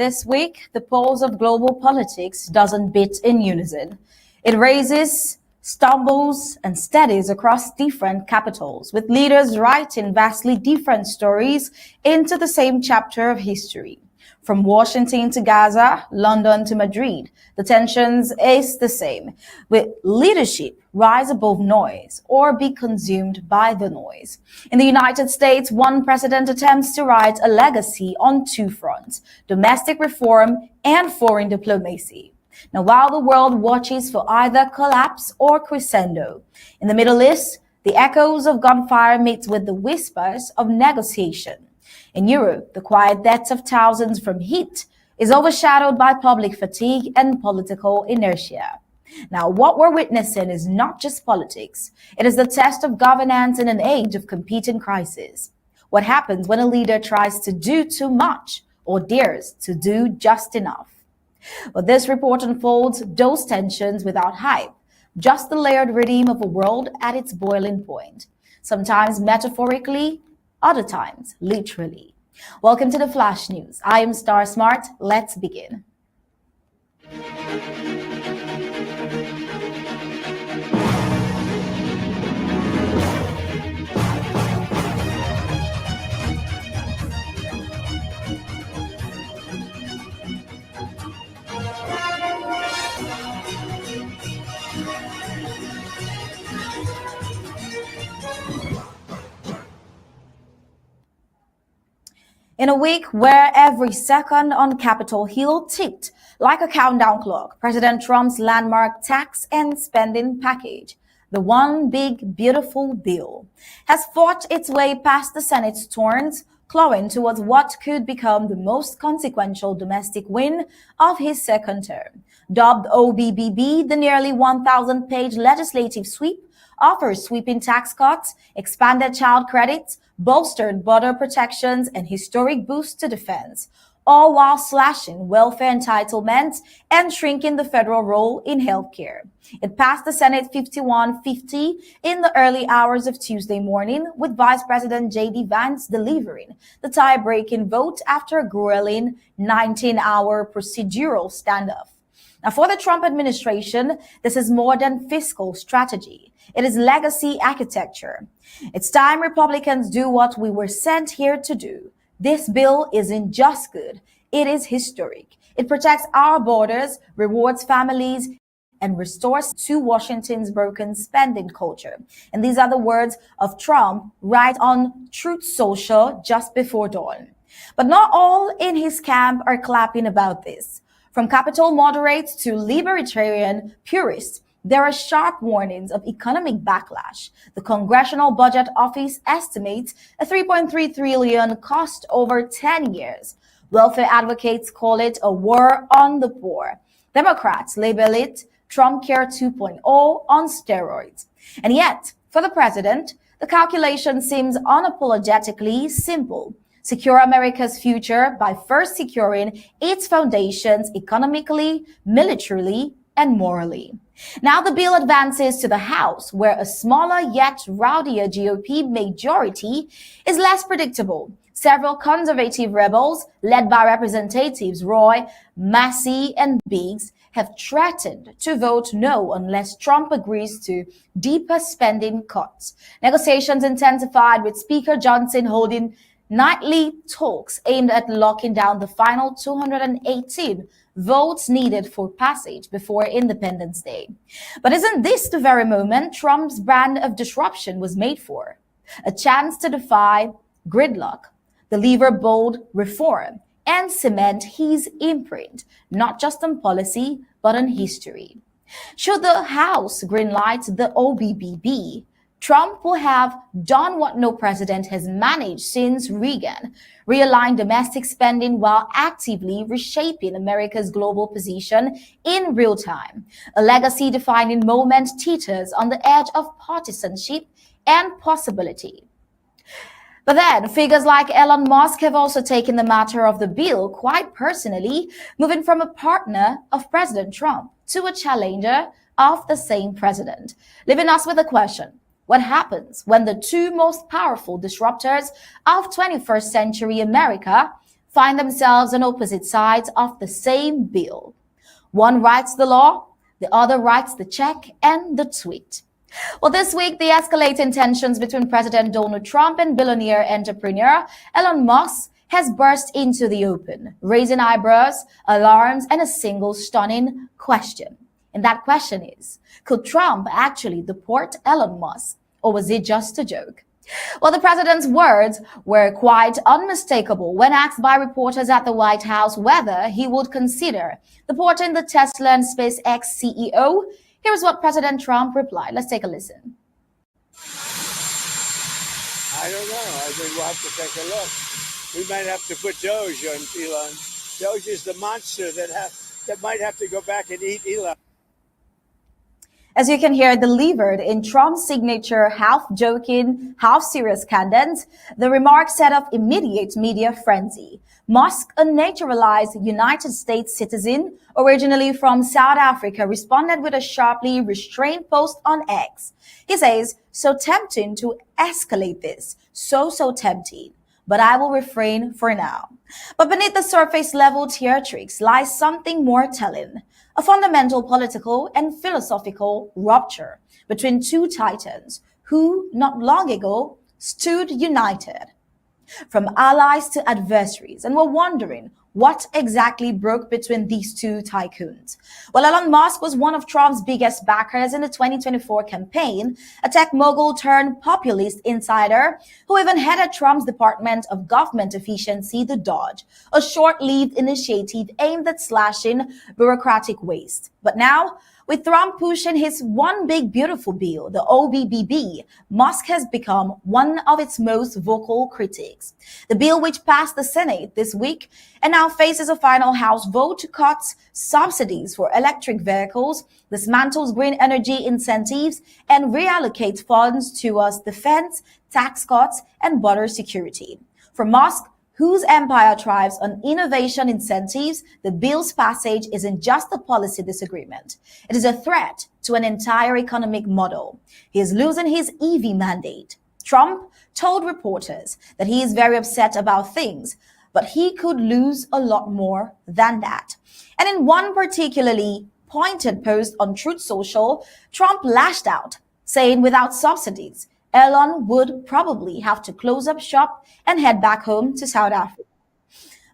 this week, the pulse of global politics doesn't beat in unison. It raises, stumbles, and steadies across different capitals, with leaders writing vastly different stories into the same chapter of history. From Washington to Gaza, London to Madrid, the tensions is the same, with leadership rise above noise or be consumed by the noise. In the United States, one president attempts to write a legacy on two fronts: domestic reform and foreign diplomacy. Now, while the world watches for either collapse or crescendo, in the Middle East, the echoes of gunfire meet with the whispers of negotiation. In Europe, the quiet deaths of thousands from heat is overshadowed by public fatigue and political inertia. Now, what we're witnessing is not just politics. It is the test of governance in an age of competing crises. What happens when a leader tries to do too much or dares to do just enough? Well, this report unfolds those tensions without hype, just the layered rhythm of a world at its boiling point, sometimes metaphorically, other times literally. Welcome to the Flash News. I am Star Smart. Let's begin. In a week where every second on Capitol Hill ticked like a countdown clock, President Trump's landmark tax and spending package, the one big beautiful bill, has fought its way past the Senate's thorns, clawing towards what could become the most consequential domestic win of his second term. Dubbed OBBB, the nearly 1,000-page legislative sweep offers sweeping tax cuts, expanded child credits, bolstered border protections, and historic boosts to defense, all while slashing welfare entitlements and shrinking the federal role in healthcare. It passed the Senate 51-50 in the early hours of Tuesday morning, with Vice President J.D. Vance delivering the tie-breaking vote after a grueling 19-hour procedural standoff. Now, for the Trump administration, this is more than fiscal strategy. It is legacy architecture. It's time Republicans do what we were sent here to do. This bill isn't just good. It is historic. It protects our borders, rewards families, and restores to Washington's broken spending culture. And these are the words of Trump right on Truth Social just before dawn. But not all in his camp are clapping about this. From Capitol moderates to libertarian purists, there are sharp warnings of economic backlash. The Congressional Budget Office estimates a $3.3 trillion cost over 10 years. Welfare advocates call it a war on the poor. Democrats label it Trump Care 2.0 on steroids. And yet, for the president, the calculation seems unapologetically simple. Secure America's future by first securing its foundations economically, militarily, and morally. Now the bill advances to the House, where a smaller yet rowdier GOP majority is less predictable. Several conservative rebels, led by Representatives Roy, Massey, and Biggs, have threatened to vote no unless Trump agrees to deeper spending cuts. Negotiations intensified, with Speaker Johnson holding nightly talks aimed at locking down the final 218 votes needed for passage before Independence Day. But isn't this the very moment Trump's brand of disruption was made for? A chance to defy gridlock, deliver bold reform, and cement his imprint, not just on policy, but on history. Should the House greenlight the OBBB, Trump will have done what no president has managed since Reagan: realign domestic spending while actively reshaping America's global position in real time. A legacy-defining moment teeters on the edge of partisanship and possibility. But then, figures like Elon Musk have also taken the matter of the bill quite personally, moving from a partner of President Trump to a challenger of the same president, leaving us with a question. What happens when the two most powerful disruptors of 21st century America find themselves on opposite sides of the same bill. One writes the law, the other writes the check and the tweet. Well, this week, the escalating tensions between President Donald Trump and billionaire entrepreneur Elon Musk has burst into the open, raising eyebrows, alarms, and a single stunning question. And that question is, could Trump actually deport Elon Musk, or was it just a joke? Well, the president's words were quite unmistakable when asked by reporters at the White House whether he would consider deporting the Tesla and SpaceX CEO. Here's what President Trump replied. Let's take a listen. I don't know. I think we'll have to take a look. We might have to put Doge on Elon. Doge is the monster that might have to go back and eat Elon. As you can hear, delivered in Trump's signature half-joking, half-serious cadence, the remarks set off immediate media frenzy. Musk, a naturalized United States citizen, originally from South Africa, responded with a sharply restrained post on X. He says, "So tempting to escalate this. So tempting. But I will refrain for now." But beneath the surface level theatrics lies something more telling. A fundamental political and philosophical rupture between two titans who, not long ago, stood united. From allies to adversaries, and we're wondering what exactly broke between these two tycoons. Well, Elon Musk was one of Trump's biggest backers in the 2024 campaign, a tech mogul turned populist insider who even headed Trump's Department of Government Efficiency, the DOGE, a short-lived initiative aimed at slashing bureaucratic waste. But now, with Trump pushing his one big beautiful bill, the OBBB, Musk has become one of its most vocal critics. The bill, which passed the Senate this week and now faces a final House vote, cuts subsidies for electric vehicles, dismantles green energy incentives, and reallocates funds towards defense, tax cuts, and border security. For Musk, whose empire thrives on innovation incentives, the bill's passage isn't just a policy disagreement. It is a threat to an entire economic model. He is losing his EV mandate. Trump told reporters that he is very upset about things, but he could lose a lot more than that. And in one particularly pointed post on Truth Social, Trump lashed out, saying without subsidies, Elon would probably have to close up shop and head back home to South Africa.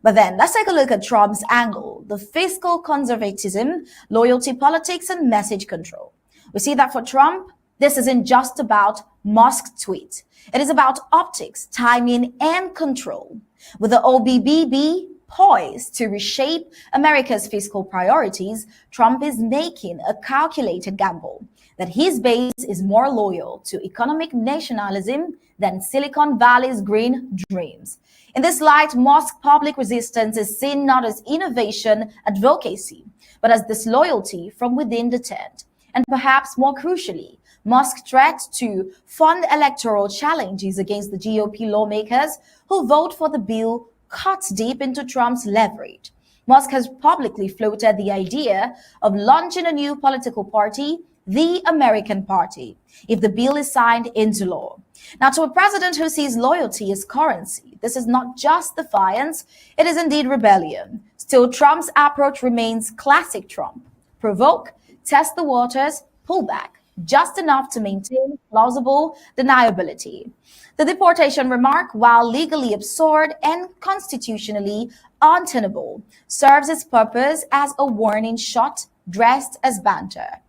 But then let's take a look at Trump's angle, the fiscal conservatism, loyalty politics, and message control. We see that for Trump, this isn't just about Musk's tweet. It is about optics, timing, and control. With the OBBB poised to reshape America's fiscal priorities, Trump is making a calculated gamble that his base is more loyal to economic nationalism than Silicon Valley's green dreams. In this light, Musk's public resistance is seen not as innovation advocacy, but as disloyalty from within the tent. And perhaps more crucially, Musk's threat to fund electoral challenges against the GOP lawmakers who vote for the bill cuts deep into Trump's leverage. Musk has publicly floated the idea of launching a new political party, the American Party, if the bill is signed into law. Now, to a president who sees loyalty as currency, this is not just defiance, it is indeed rebellion. Still, Trump's approach remains classic Trump. Provoke, test the waters, pull back, just enough to maintain plausible deniability. The deportation remark, while legally absurd and constitutionally untenable, serves its purpose as a warning shot dressed as banter.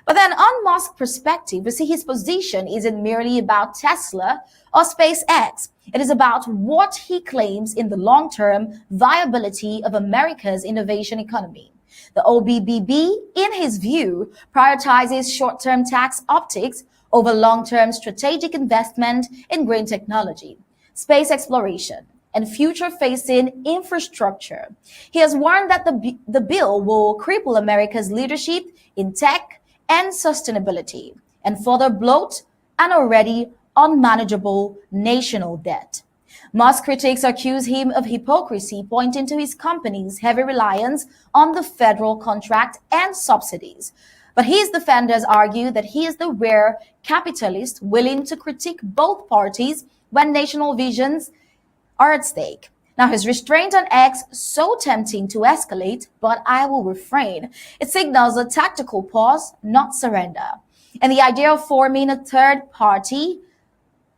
But then on Musk's perspective, we see his position isn't merely about Tesla or SpaceX. It is about what he claims in the long-term viability of America's innovation economy. The OBBB, in his view, prioritizes short-term tax optics over long-term strategic investment in green technology, space exploration, and future-facing infrastructure. He has warned that the bill will cripple America's leadership in tech and sustainability, and further bloat an already unmanageable national debt. Musk critics accuse him of hypocrisy, pointing to his company's heavy reliance on the federal contract and subsidies. But his defenders argue that he is the rare capitalist willing to critique both parties when national visions are at stake. Now, his restraint on X, so tempting to escalate, but I will refrain. It signals a tactical pause, not surrender. And the idea of forming a third party,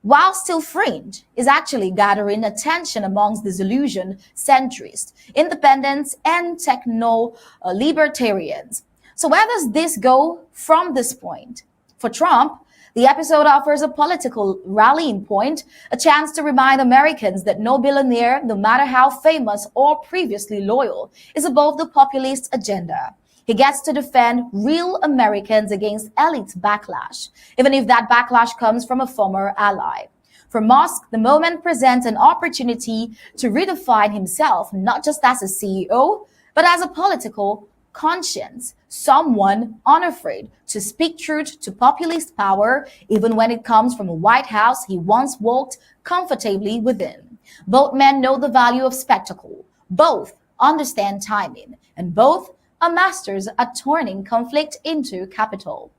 while still fringe, is actually gathering attention amongst disillusioned centrists, independents, and techno-libertarians. So where does this go from this point? For Trump, the episode offers a political rallying point, a chance to remind Americans that no billionaire, no matter how famous or previously loyal, is above the populist agenda. He gets to defend real Americans against elite backlash, even if that backlash comes from a former ally. For Musk, the moment presents an opportunity to redefine himself not just as a CEO, but as a political conscience, someone unafraid to speak truth to populist power, even when it comes from a White House he once walked comfortably within. Both men know the value of spectacle. Both understand timing, and both are masters at turning conflict into capital.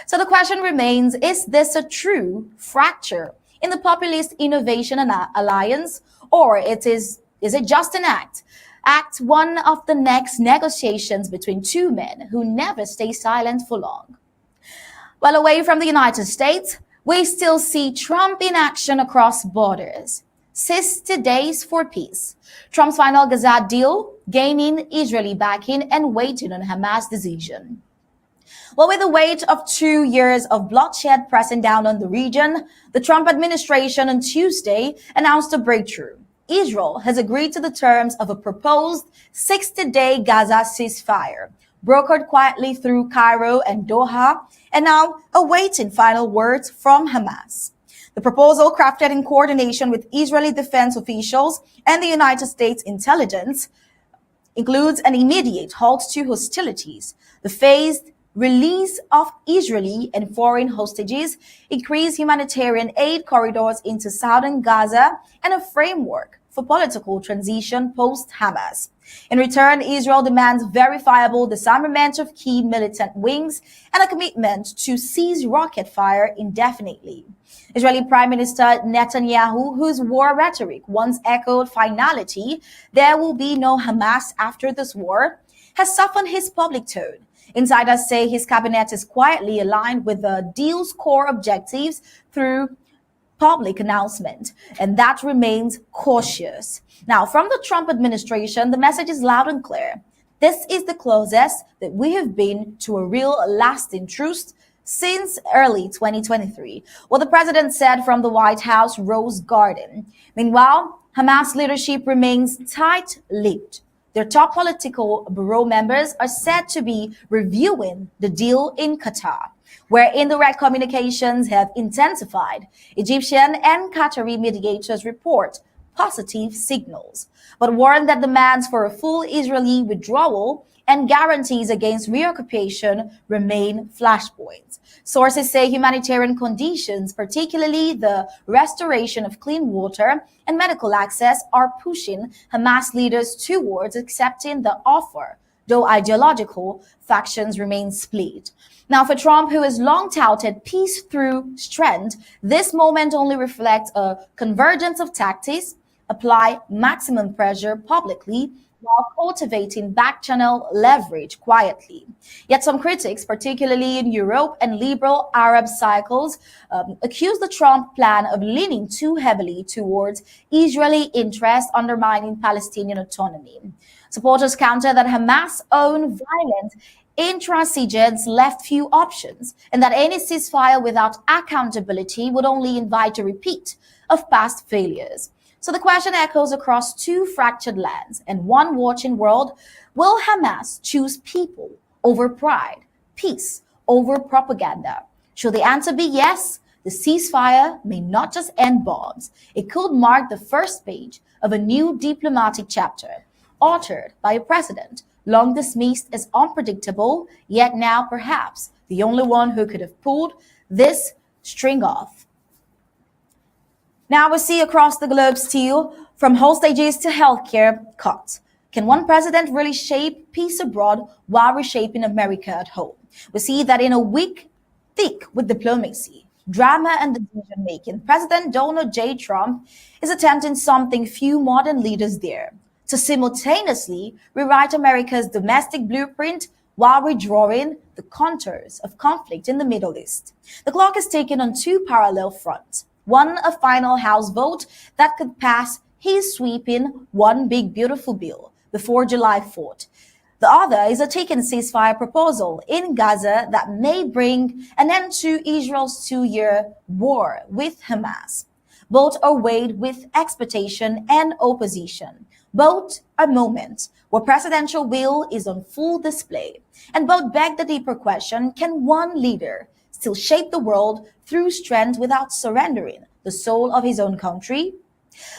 So the question remains, is this a true fracture in the populist innovation alliance, or is it just an Act one of the next negotiations between two men who never stay silent for long? Well, away from the United States, we still see Trump in action across borders. 60 days for peace. Trump's final Gaza deal, gaining Israeli backing and waiting on Hamas' decision. Well, with the weight of 2 years of bloodshed pressing down on the region, the Trump administration on Tuesday announced a breakthrough. Israel has agreed to the terms of a proposed 60-day Gaza ceasefire, brokered quietly through Cairo and Doha, and now awaiting final words from Hamas. The proposal, crafted in coordination with Israeli defense officials and the United States intelligence, includes an immediate halt to hostilities, the phased release of Israeli and foreign hostages, increased humanitarian aid corridors into southern Gaza, and a framework for political transition post-Hamas. In return, Israel demands verifiable disarmament of key militant wings and a commitment to cease rocket fire indefinitely. Israeli Prime Minister Netanyahu, whose war rhetoric once echoed finality, there will be no Hamas after this war, has softened his public tone. Insiders say his cabinet is quietly aligned with the deal's core objectives through public announcement, and that remains cautious. Now, from the Trump administration, the message is loud and clear. This is the closest that we have been to a real lasting truce since early 2023, what the president said from the White House Rose Garden. Meanwhile, Hamas leadership remains tight-lipped. Their top political bureau members are said to be reviewing the deal in Qatar, where indirect communications have intensified. Egyptian and Qatari mediators report positive signals, but warn that demands for a full Israeli withdrawal and guarantees against reoccupation remain flashpoints. Sources say humanitarian conditions, particularly the restoration of clean water and medical access, are pushing Hamas leaders towards accepting the offer, though ideological factions remain split. Now, for Trump, who has long touted peace through strength, this moment only reflects a convergence of tactics, apply maximum pressure publicly, while cultivating back-channel leverage quietly. Yet some critics, particularly in Europe and liberal Arab cycles, accuse the Trump plan of leaning too heavily towards Israeli interests, undermining Palestinian autonomy. Supporters counter that Hamas' own violent intransigence left few options, and that any ceasefire without accountability would only invite a repeat of past failures. So the question echoes across two fractured lands and one watching world. Will Hamas choose people over pride, peace over propaganda? Should the answer be yes, the ceasefire may not just end bombs. It could mark the first page of a new diplomatic chapter, authored by a president long dismissed as unpredictable, yet now perhaps the only one who could have pulled this string off. Now we see across the globe still, from hostages to healthcare cuts. Can one president really shape peace abroad while reshaping America at home? We see that in a week thick with diplomacy, drama and decision-making, President Donald J. Trump is attempting something few modern leaders dare, to simultaneously rewrite America's domestic blueprint while redrawing the contours of conflict in the Middle East. The clock is ticking on two parallel fronts. One, a final House vote that could pass his sweeping One Big Beautiful Bill before July 4th. The other is a taken ceasefire proposal in Gaza that may bring an end to Israel's 2-year war with Hamas. Both are weighed with expectation and opposition. Both are moments where presidential will is on full display. And both beg the deeper question, can one leader still shape the world through strength without surrendering the soul of his own country?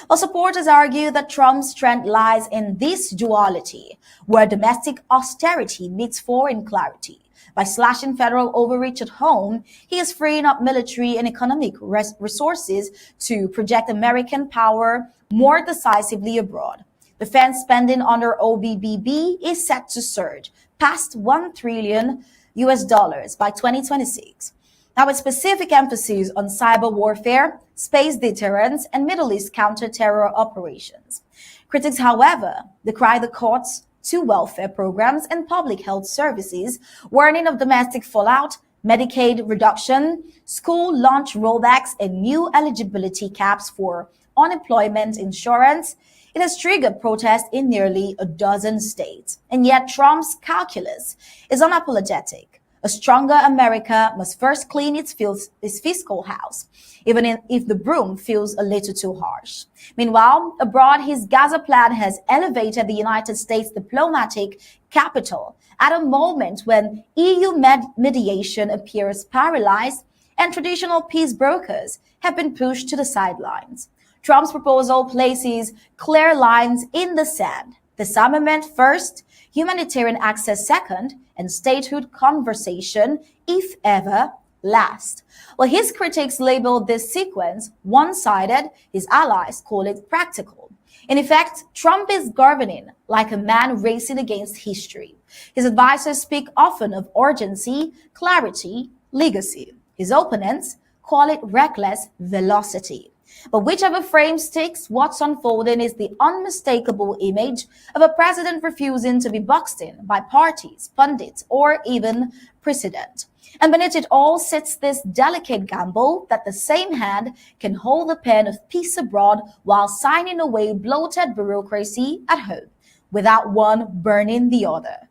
Well, supporters argue that Trump's strength lies in this duality, where domestic austerity meets foreign clarity. By slashing federal overreach at home, he is freeing up military and economic resources to project American power more decisively abroad. Defense spending under OBBB is set to surge past $1 trillion by 2026. Now, with specific emphasis on cyber warfare, space deterrence, and Middle East counter-terror operations. Critics, however, decry the cuts to welfare programs and public health services, warning of domestic fallout, Medicaid reduction, school lunch rollbacks, and new eligibility caps for unemployment insurance. It has triggered protests in nearly a dozen states. And yet Trump's calculus is unapologetic. A stronger America must first clean its fiscal house, even if the broom feels a little too harsh. Meanwhile, abroad, his Gaza plan has elevated the United States diplomatic capital at a moment when EU mediation appears paralyzed and traditional peace brokers have been pushed to the sidelines. Trump's proposal places clear lines in the sand. Disarmament first, humanitarian access second, and statehood conversation, if ever, last. Well, his critics label this sequence one-sided, his allies call it practical. In effect, Trump is governing like a man racing against history. His advisors speak often of urgency, clarity, legacy. His opponents call it reckless velocity. But whichever frame sticks, what's unfolding is the unmistakable image of a president refusing to be boxed in by parties, pundits, or even precedent. And beneath it all sits this delicate gamble that the same hand can hold the pen of peace abroad while signing away bloated bureaucracy at home, without one burning the other.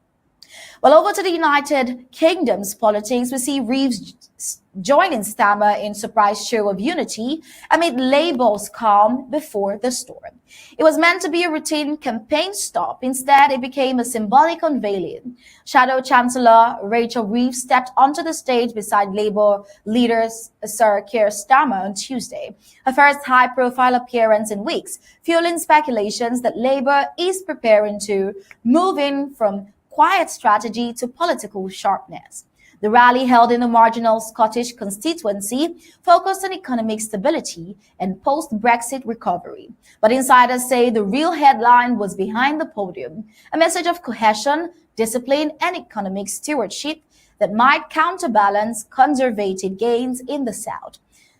Well, over to the United Kingdom's politics, we see Reeves joining Starmer in surprise show of unity amid Labour's calm before the storm. It was meant to be a routine campaign stop. Instead, it became a symbolic unveiling. Shadow Chancellor Rachel Reeves stepped onto the stage beside Labour leader Sir Keir Starmer on Tuesday, her first high-profile appearance in weeks, fueling speculations that Labour is preparing to move in from quiet strategy to political sharpness. The rally, held in a marginal Scottish constituency, focused on economic stability and post-Brexit recovery. But insiders say the real headline was behind the podium, a message of cohesion, discipline, and economic stewardship that might counterbalance conservative gains in the South.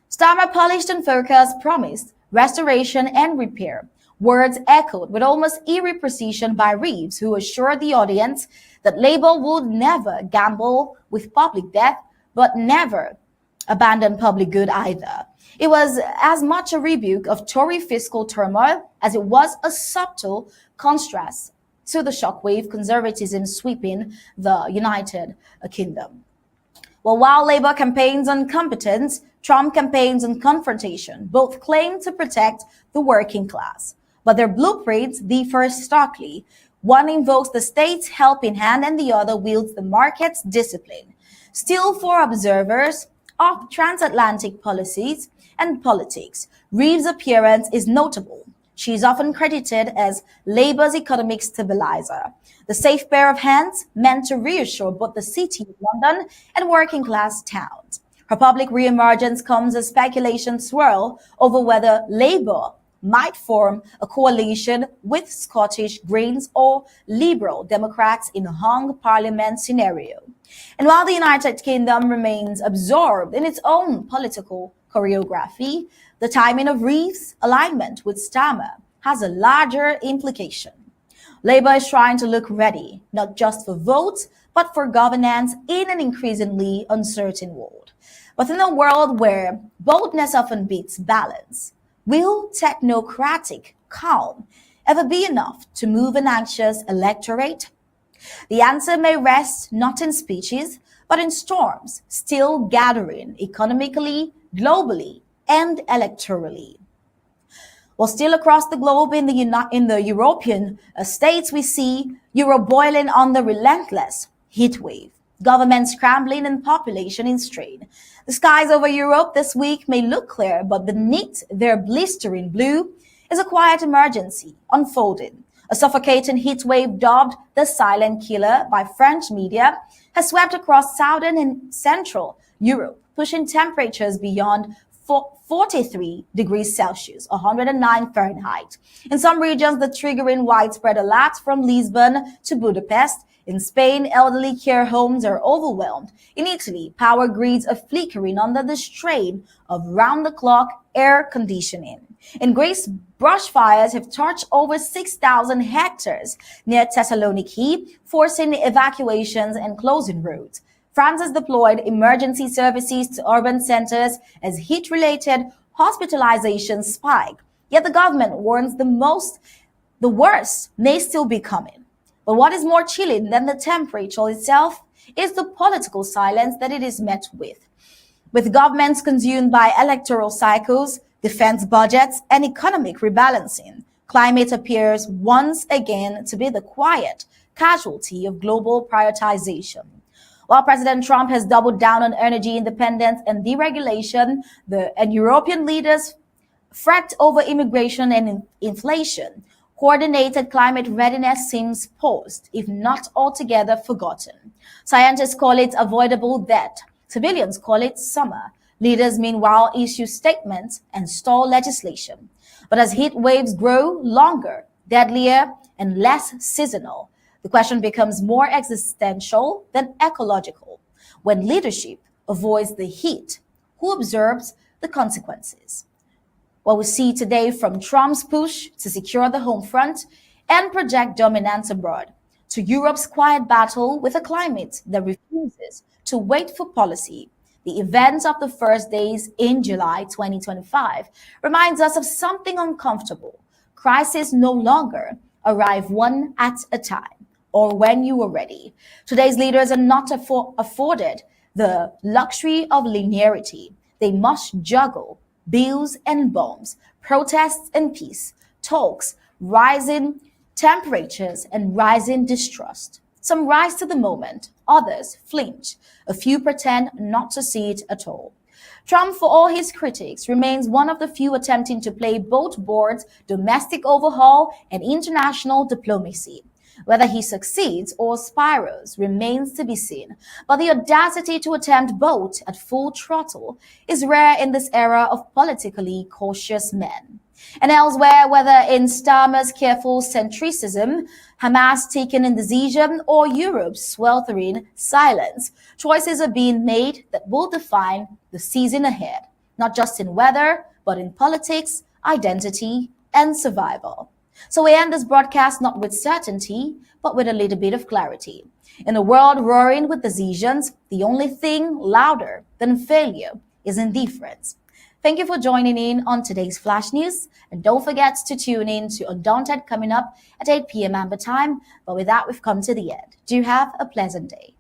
Starmer polished and focused promised restoration and repair, words echoed with almost eerie precision by Reeves, who assured the audience that Labour would never gamble with public death, but never abandon public good either. It was as much a rebuke of Tory fiscal turmoil as it was a subtle contrast to the shockwave conservatism sweeping the United Kingdom. Well, while Labour campaigns on competence, Trump campaigns on confrontation. Both claim to protect the working class, but their blueprints differ starkly. One invokes the state's helping hand and the other wields the market's discipline. Still, for observers of transatlantic policies and politics, Reeves' appearance is notable. She is often credited as Labour's economic stabilizer, the safe pair of hands meant to reassure both the city of London and working-class towns. Her public re-emergence comes as speculation swirl over whether Labour might form a coalition with Scottish Greens or Liberal Democrats in a hung parliament scenario. And while the United Kingdom remains absorbed in its own political choreography, the timing of Reeves' alignment with Starmer has a larger implication. Labour is trying to look ready, not just for votes, but for governance in an increasingly uncertain world. But in a world where boldness often beats balance, will technocratic calm ever be enough to move an anxious electorate? The answer may rest not in speeches, but in storms still gathering economically, globally, and electorally. Well, still across the globe in the European states, we see Europe boiling on the relentless heatwave, government scrambling and population in strain. The skies over Europe this week may look clear, but beneath their blistering blue is a quiet emergency unfolding. A suffocating heatwave dubbed the silent killer by French media has swept across southern and central Europe, pushing temperatures beyond 43 degrees Celsius, 109 Fahrenheit. In some regions, the triggering widespread alerts from Lisbon to Budapest. In Spain, elderly care homes are overwhelmed. In Italy, power grids are flickering under the strain of round-the-clock air conditioning. In Greece, brush fires have torched over 6,000 hectares near Thessaloniki, forcing evacuations and closing roads. France has deployed emergency services to urban centers as heat-related hospitalizations spike. Yet the government warns the worst may still be coming. But what is more chilling than the temperature itself is the political silence that it is met with. With governments consumed by electoral cycles, defense budgets, and economic rebalancing, climate appears once again to be the quiet casualty of global prioritization. While President Trump has doubled down on energy independence and deregulation, and European leaders fret over immigration and inflation, coordinated climate readiness seems paused, if not altogether forgotten. Scientists call it avoidable debt. Civilians call it summer. Leaders, meanwhile, issue statements and stall legislation. But as heat waves grow longer, deadlier, and less seasonal, the question becomes more existential than ecological. When leadership avoids the heat, who observes the consequences? What we see today from Trump's push to secure the home front and project dominance abroad, to Europe's quiet battle with a climate that refuses to wait for policy, the events of the first days in July 2025 reminds us of something uncomfortable. Crises no longer arrive one at a time or when you are ready. Today's leaders are not afforded the luxury of linearity. They must juggle bills and bombs, protests and peace, talks, rising temperatures and rising distrust. Some rise to the moment, others flinch. A few pretend not to see it at all. Trump, for all his critics, remains one of the few attempting to play both boards, domestic overhaul and international diplomacy. Whether he succeeds or spirals remains to be seen, but the audacity to attempt both at full throttle is rare in this era of politically cautious men. And elsewhere, whether in Starmer's careful centricism, Hamas taking indecision, or Europe's sweltering silence, choices are being made that will define the season ahead, not just in weather, but in politics, identity, and survival. So we end this broadcast not with certainty, but with a little bit of clarity. In a world roaring with decisions, the only thing louder than failure is indifference. Thank you for joining in on today's Flash News, and don't forget to tune in to Undaunted coming up at 8 p.m. Amber time. But with that, we've come to the end. Do have a pleasant day.